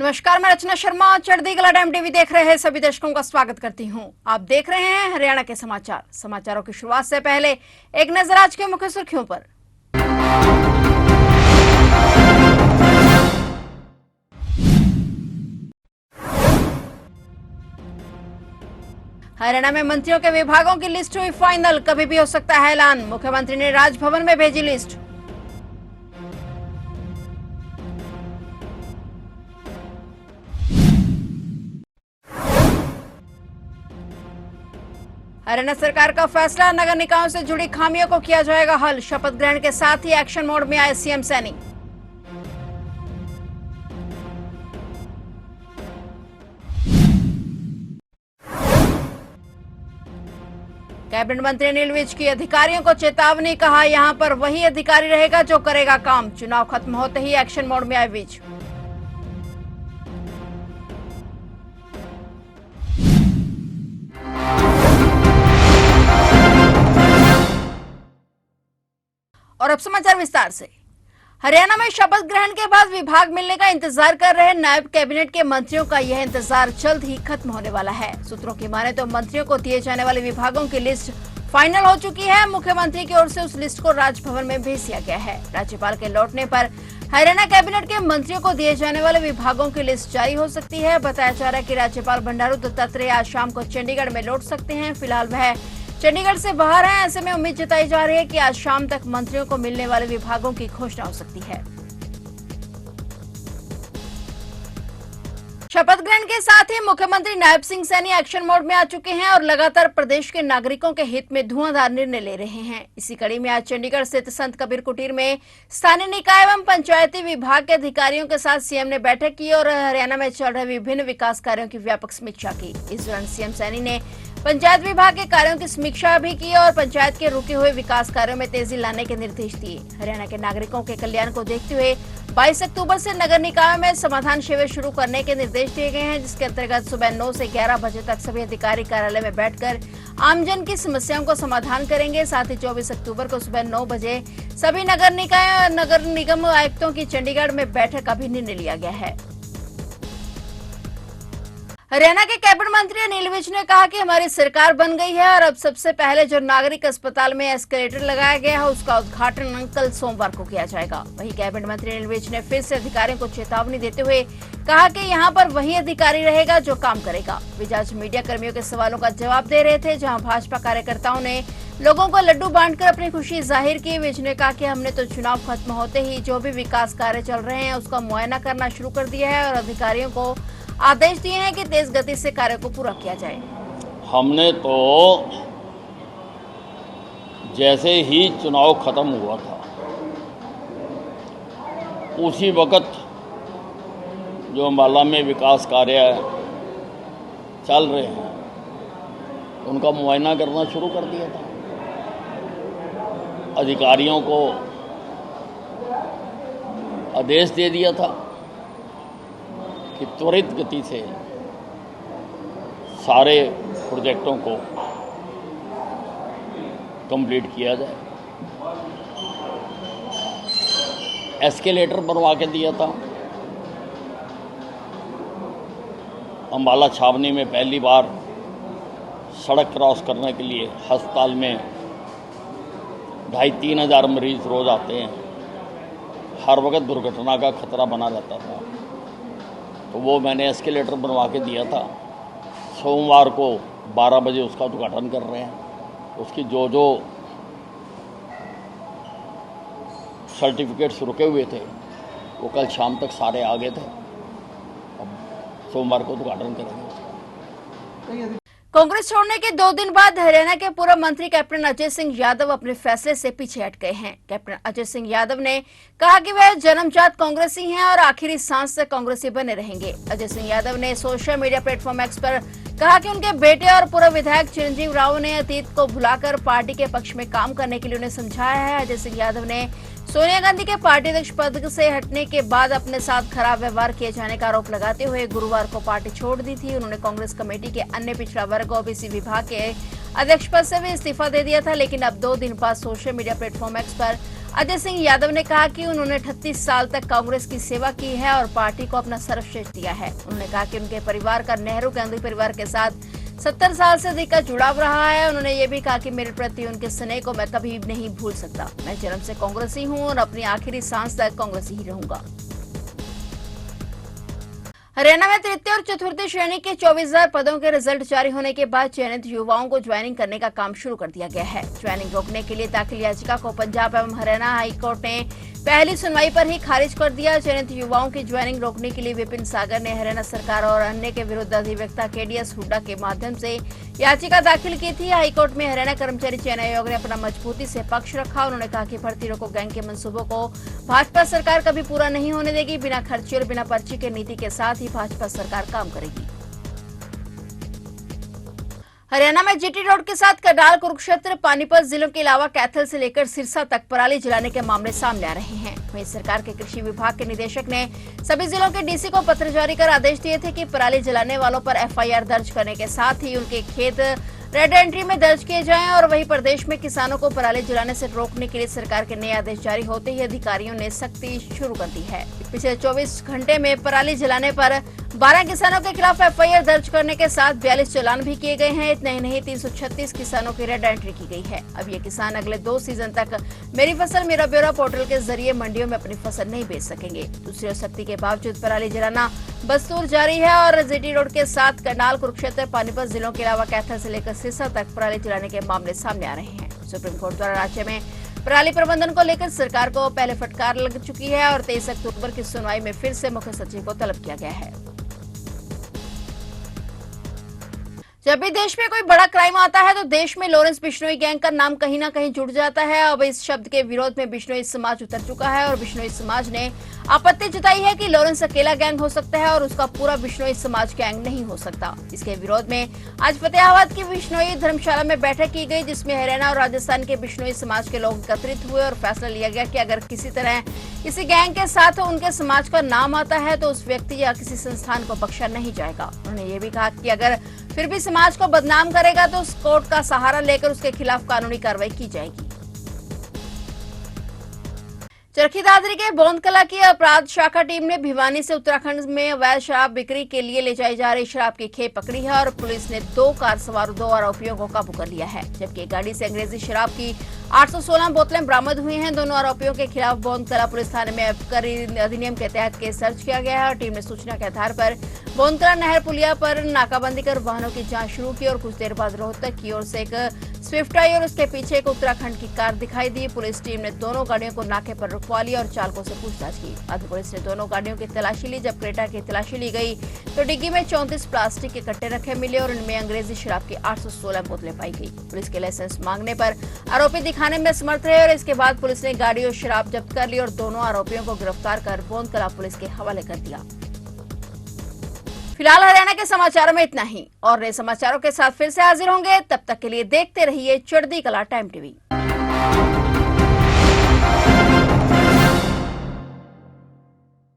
नमस्कार, मैं रचना शर्मा। चढ़ती कला टाइम टीवी देख रहे हैं सभी दर्शकों का स्वागत करती हूं। आप देख रहे हैं हरियाणा के समाचार। समाचारों की शुरुआत से पहले एक नजर आज के मुख्य सुर्खियों पर। हरियाणा में मंत्रियों के विभागों की लिस्ट हुई फाइनल, कभी भी हो सकता है ऐलान। मुख्यमंत्री ने राजभवन में भेजी लिस्ट। हरियाणा सरकार का फैसला, नगर निकायों से जुड़ी खामियों को किया जाएगा हल। शपथ ग्रहण के साथ ही एक्शन मोड में आए सीएम सैनी। कैबिनेट मंत्री अनिल विज की अधिकारियों को चेतावनी, कहा यहां पर वही अधिकारी रहेगा जो करेगा काम। चुनाव खत्म होते ही एक्शन मोड में आए विज। और अब समाचार विस्तार से। हरियाणा में शपथ ग्रहण के बाद विभाग मिलने का इंतजार कर रहे नायब कैबिनेट के मंत्रियों का यह इंतजार जल्द ही खत्म होने वाला है। सूत्रों की माने तो मंत्रियों को दिए जाने वाले विभागों की लिस्ट फाइनल हो चुकी है। मुख्यमंत्री की ओर से उस लिस्ट को राजभवन में भेज दिया गया है। राज्यपाल के लौटने पर हरियाणा कैबिनेट के मंत्रियों को दिए जाने वाले विभागों की लिस्ट जारी हो सकती है। बताया जा रहा है कि राज्यपाल बंडारू दत्तात्रेय आज शाम को चंडीगढ़ में लौट सकते हैं। फिलहाल वह चंडीगढ़ से बाहर है। ऐसे में उम्मीद जताई जा रही है कि आज शाम तक मंत्रियों को मिलने वाले विभागों की घोषणा हो सकती है। शपथ ग्रहण के साथ ही मुख्यमंत्री नायब सिंह सैनी एक्शन मोड में आ चुके हैं और लगातार प्रदेश के नागरिकों के हित में धुआंधार निर्णय ले रहे हैं। इसी कड़ी में आज चंडीगढ़ स्थित संत कबीर कुटीर में स्थानीय निकाय एवं पंचायती विभाग के अधिकारियों के साथ सीएम ने बैठक की और हरियाणा में चल रहे विभिन्न विकास कार्यों की व्यापक समीक्षा की। इस दौरान सीएम सैनी ने पंचायत विभाग के कार्यों की समीक्षा भी की और पंचायत के रुके हुए विकास कार्यों में तेजी लाने के निर्देश दिए। हरियाणा के नागरिकों के कल्याण को देखते हुए 22 अक्टूबर से नगर निकायों में समाधान शिविर शुरू करने के निर्देश दिए गए हैं, जिसके अंतर्गत सुबह 9 से 11 बजे तक सभी अधिकारी कार्यालय में बैठकर आमजन की समस्याओं को समाधान करेंगे। साथ ही 24 अक्टूबर को सुबह 9 बजे सभी नगर निकाय और नगर निगम आयुक्तों की चंडीगढ़ में बैठक का भी निर्णय लिया गया है। हरियाणा के कैबिनेट मंत्री अनिल विज ने कहा कि हमारी सरकार बन गई है और अब सबसे पहले जो नागरिक अस्पताल में एस्केलेटर लगाया गया है उसका उद्घाटन कल सोमवार को किया जाएगा। वहीं कैबिनेट मंत्री अनिल विज ने फिर से अधिकारियों को चेतावनी देते हुए कहा कि यहां पर वही अधिकारी रहेगा जो काम करेगा। विज आज मीडिया कर्मियों के सवालों का जवाब दे रहे थे, जहां भाजपा कार्यकर्ताओं ने लोगों को लड्डू बांटकर अपनी खुशी जाहिर की। विज ने कहा कि हमने तो चुनाव खत्म होते ही जो भी विकास कार्य चल रहे हैं उसका मुआयना करना शुरू कर दिया है और अधिकारियों को आदेश दिए हैं कि तेज गति से कार्य को पूरा किया जाए। हमने तो जैसे ही चुनाव खत्म हुआ था उसी वक्त जो अम्बाला में विकास कार्य चल रहे हैं उनका मुआयना करना शुरू कर दिया था। अधिकारियों को आदेश दे दिया था कि त्वरित गति से सारे प्रोजेक्टों को कंप्लीट किया जाए। एस्केलेटर बनवा के दिया था। अम्बाला छावनी में पहली बार सड़क क्रॉस करने के लिए अस्पताल में 2,500-3 हज़ार मरीज रोज आते हैं। हर वक्त दुर्घटना का खतरा बना रहता था, तो वो मैंने एस्केलेटर बनवा के दिया था। सोमवार को 12 बजे उसका उद्घाटन कर रहे हैं। उसकी जो सर्टिफिकेट्स रुके हुए थे वो कल शाम तक सारे आ गए थे। अब सोमवार को उद्घाटन करेंगे उसका। कांग्रेस छोड़ने के 2 दिन बाद हरियाणा के पूर्व मंत्री कैप्टन अजय सिंह यादव अपने फैसले से पीछे हट गए हैं। कैप्टन अजय सिंह यादव ने कहा कि वह जन्मजात कांग्रेसी हैं और आखिरी सांस तक कांग्रेसी बने रहेंगे। अजय सिंह यादव ने सोशल मीडिया प्लेटफॉर्म एक्स पर कहा कि उनके बेटे और पूर्व विधायक चिरंजीव राव ने अतीत को भुलाकर पार्टी के पक्ष में काम करने के लिए उन्हें समझाया है। अजय सिंह यादव ने सोनिया गांधी के पार्टी अध्यक्ष पद से हटने के बाद अपने साथ खराब व्यवहार किए जाने का आरोप लगाते हुए गुरुवार को पार्टी छोड़ दी थी। उन्होंने कांग्रेस कमेटी के अन्य पिछड़ा वर्ग ओबीसी विभाग के अध्यक्ष पद से भी इस्तीफा दे दिया था, लेकिन अब 2 दिन बाद सोशल मीडिया प्लेटफॉर्म एक्स पर अजय सिंह यादव ने कहा कि उन्होंने 38 साल तक कांग्रेस की सेवा की है और पार्टी को अपना सर्वश्रेष्ठ दिया है। उन्होंने कहा कि उनके परिवार का नेहरू गांधी परिवार के साथ 70 साल से अधिक का जुड़ाव रहा है। उन्होंने ये भी कहा कि मेरे प्रति उनके स्नेह को मैं कभी नहीं भूल सकता। मैं जन्म से कांग्रेसी हूँ और अपनी आखिरी सांस तक कांग्रेसी ही रहूंगा। हरियाणा में तृतीय और चतुर्थी श्रेणी के 24,000 पदों के रिजल्ट जारी होने के बाद चयनित युवाओं को ज्वाइनिंग करने का काम शुरू कर दिया गया है। ज्वाइनिंग रोकने के लिए दाखिल याचिका को पंजाब एवं हरियाणा हाईकोर्ट ने पहली सुनवाई पर ही खारिज कर दिया। चयनित युवाओं की ज्वाइनिंग रोकने के लिए विपिन सागर ने हरियाणा सरकार और अन्य के विरुद्ध अधिवक्ता केडीएस हुड्डा के माध्यम से याचिका दाखिल की थी। हाईकोर्ट में हरियाणा कर्मचारी चयन आयोग ने अपना मजबूती से पक्ष रखा। उन्होंने कहा कि भर्ती रोको गैंग के मंसूबों को भाजपा सरकार कभी पूरा नहीं होने देगी। बिना खर्चे और बिना पर्ची के नीति के साथ ही भाजपा सरकार काम करेगी। हरियाणा में जीटी रोड के साथ करनाल, कुरुक्षेत्र, पानीपत जिलों के अलावा कैथल से लेकर सिरसा तक पराली जलाने के मामले सामने आ रहे हैं। वहीं सरकार के कृषि विभाग के निदेशक ने सभी जिलों के डीसी को पत्र जारी कर आदेश दिए थे कि पराली जलाने वालों पर एफआईआर दर्ज करने के साथ ही उनके खेत रेड एंट्री में दर्ज किए जाएं। और वहीं प्रदेश में किसानों को पराली जलाने से रोकने के लिए सरकार के नए आदेश जारी होते ही अधिकारियों ने सख्ती शुरू कर दी है। पिछले 24 घंटे में पराली जलाने पर 12 किसानों के खिलाफ एफआईआर दर्ज करने के साथ 42 चालान भी किए गए हैं। इतना ही नहीं 336 किसानों की रेड एंट्री की गई है। अब ये किसान अगले 2 सीजन तक मेरी फसल मेरा ब्यौरा पोर्टल के जरिए मंडियों में अपनी फसल नहीं बेच सकेंगे। दूसरी ओर सख्ती के बावजूद पराली जलाना बदस्तूर जारी है और जीटी रोड के साथ करनाल, कुरुक्षेत्र, पानीपत जिलों के अलावा कैथल से लेकर सिरसा तक पराली जलाने के मामले सामने आ रहे हैं। सुप्रीम कोर्ट द्वारा राज्य में पराली प्रबंधन को लेकर सरकार को पहले फटकार लग चुकी है और 23 अक्टूबर की सुनवाई में फिर से मुख्य सचिव को तलब किया गया है। जब भी देश में कोई बड़ा क्राइम आता है तो देश में लॉरेंस बिश्नोई गैंग का नाम कहीं ना कहीं जुड़ जाता है। अब इस शब्द के विरोध में बिश्नोई समाज उतर चुका है और बिश्नोई समाज ने आपत्ति जताई है कि लॉरेंस अकेला गैंग हो सकता है और उसका पूरा बिश्नोई समाज गैंग नहीं हो सकता। इसके विरोध में आज फतेहाबाद की बिश्नोई धर्मशाला में बैठक की गई, जिसमें हरियाणा और राजस्थान के बिश्नोई समाज के लोग एकत्रित हुए और फैसला लिया गया कि अगर किसी तरह किसी गैंग के साथ उनके समाज का नाम आता है तो उस व्यक्ति या किसी संस्थान को बख्शा नहीं जाएगा। उन्होंने ये भी कहा कि अगर फिर भी समाज को बदनाम करेगा तो उस कोर्ट का सहारा लेकर उसके खिलाफ कानूनी कार्रवाई की जाएगी। चरखी दादरी के बोंदकला की अपराध शाखा टीम ने भिवानी से उत्तराखंड में अवैध शराब बिक्री के लिए ले जाई जा रही शराब की खेप पकड़ी है और पुलिस ने 2 कार सवार 2 आरोपियों को काबू कर लिया है, जबकि गाड़ी से अंग्रेजी शराब की 816 बोतलें बरामद हुई हैं। दोनों आरोपियों के खिलाफ बोंदकला पुलिस थाने में आबकारी अधिनियम के तहत केस दर्ज किया गया है और टीम ने सूचना के आधार पर बोंदकला नहर पुलिया पर नाकाबंदी कर वाहनों की जांच शुरू की और कुछ देर बाद रोहतक की ओर से एक स्विफ्ट आई और उसके पीछे एक उत्तराखंड की कार दिखाई दी। पुलिस टीम ने दोनों गाड़ियों को नाके पर रुकवा लिया और चालकों से पूछताछ की। बाद पुलिस ने दोनों गाड़ियों की तलाशी ली। जब क्रेटा की तलाशी ली गई तो डिग्गी में 34 प्लास्टिक के कट्टे रखे मिले और इनमें अंग्रेजी शराब की 816 बोतलें पाई गई। पुलिस के लाइसेंस मांगने पर आरोपी दिखाने में समर्थ रहे और इसके बाद पुलिस ने गाड़ी और शराब जब्त कर ली और दोनों आरोपियों को गिरफ्तार कर बोंदकला पुलिस के हवाले कर दिया। फिलहाल हरियाणा के समाचारों में इतना ही और नए समाचारों के साथ फिर से हाजिर होंगे। तब तक के लिए देखते रहिए चढ़ती कला टाइम टीवी।